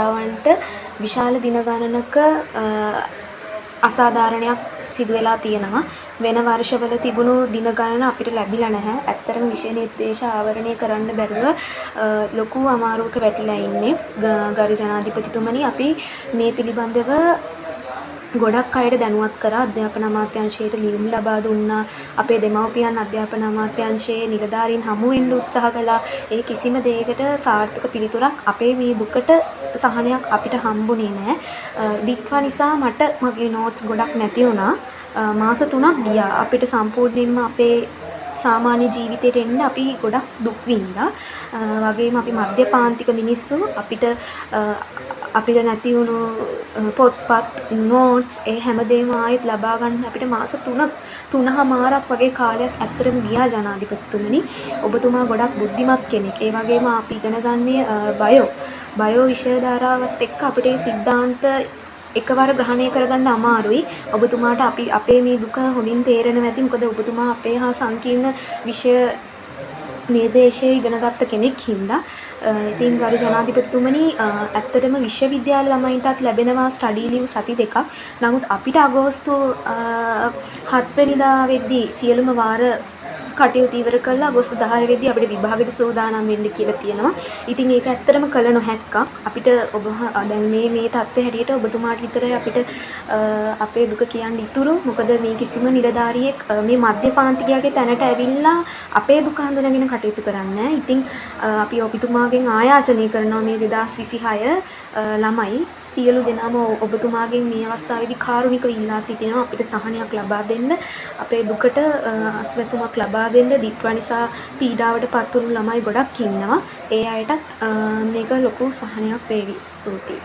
වට විශාල දින ගණනක අසාධාරණයක් සිදු වෙලා තියෙනවා. වෙන වර්ෂවල තිබුණු දින ගණන අපිට ලැබිලා නැහැ. ඇත්තටම විෂය නිර්දේශ ආවරණය කරන්න බැරුව ලොකු අමාරුවක වැටිලා ඉන්නේ. ගරු ජනාධිපතිතුමනි, අපි මේ පිළිබඳව ගොඩක් අයට දැනුවත් කරා. අධ්‍යාපන අමාත්‍යාංශයට ලියුම් ලබා දුන්නා. අපේ දෙමව්පියන් අධ්‍යාපන අමාත්‍යාංශයේ නිලධාරීන් හමු වෙන්න උත්සාහ කළා. ඒ කිසිම දෙයකට සාර්ථක පිළිතුරක් අපේ මේ දුකට සහනයක් අපිට හම්බුනේ නැහැ. දික්වා නිසා මට මගේ නෝට්ස් ගොඩක් නැති වුණා. මාස 3ක් ගියා. අපිට සම්පූර්ණයෙන්ම අපේ සාමාන්‍ය ජීවිතයට එන්න අපි ගොඩක් දුක් විඳා. වගේම අපි මධ්‍යපාන්තික මිනිස්සු අපිට නැති වුණු පොත්පත් නෝට්ස් ඒ හැමදේම ආයෙත් ලබා ගන්න අපිට මාස 3මාරක් වගේ කාලයක් ඇත්තටම ගියා ජනාධිපතිතුමනි. ඔබතුමා ගොඩක් බුද්ධිමත් කෙනෙක්. ඒ වගේම අපි ඉගෙන ගන්නේ බයෝ විෂය ධාරාවත් එක්ක අපිට මේ සිද්ධාන්ත එකවර ග්‍රහණය කරගන්න අමාරුයි. ඔබතුමාට අපේ මේ දුක හොඳින් තේරෙනවා ඇති. මොකද ඔබතුමා අපේ හා සංකීර්ණ විෂය නිර්දේශයේ ඉගෙනගත්ත කෙනෙක් හින්දා. ඉතින් ගරු ජනාධිපතිතුමනි, ඇත්තටම විශ්වවිද්‍යාල ළමයින්ටත් ලැබෙනවා ස්ටඩි ලීව් සති 2ක්. නමුත් අපිට අගෝස්තු 7 වෙනිදා වෙද්දී සියලුම වාර කටයුතු ඉවර කරලා අගෝස්තු 10 වෙද්දී අපිට විභාගෙට සූදානම් වෙන්න කියලා තියෙනවා. ඉතින් ඒක ඇත්තටම කළ නොහැක්කක්. අපිට දැන් මේ තත්ත්වය හැටියට ඔබතුමාට විතරයි අපිට අපේ දුක කියන්න ඉතුරු. මොකද මේ කිසිම නිලධාරියෙක් මේ මධ්‍යපාන්තිකයාගේ තැනට ඇවිල්ලා අපේ දුක හඳුනගෙන කටයුතු කරන්නේ නැහැ. ඉතින් අපි ඔබතුමාගෙන් ආයාචනය කරනවා මේ 2026 ළමයි සියලු දෙනාම ඔබතුමාගෙන් මේ අවස්ථාවේදී කාරුණිකව ඉල්ලා සිටිනවා අපිට සහනයක් ලබා දෙන්න, අපේ දුකට අස්වැසුමක් ලබා දෙන්න. දික්වා නිසා පීඩාවට පත් වුණු ළමයි ගොඩක් ඉන්නවා. ඒ අයටත් මේක ලොකු සහනයක් වේවි. ස්තුතියි.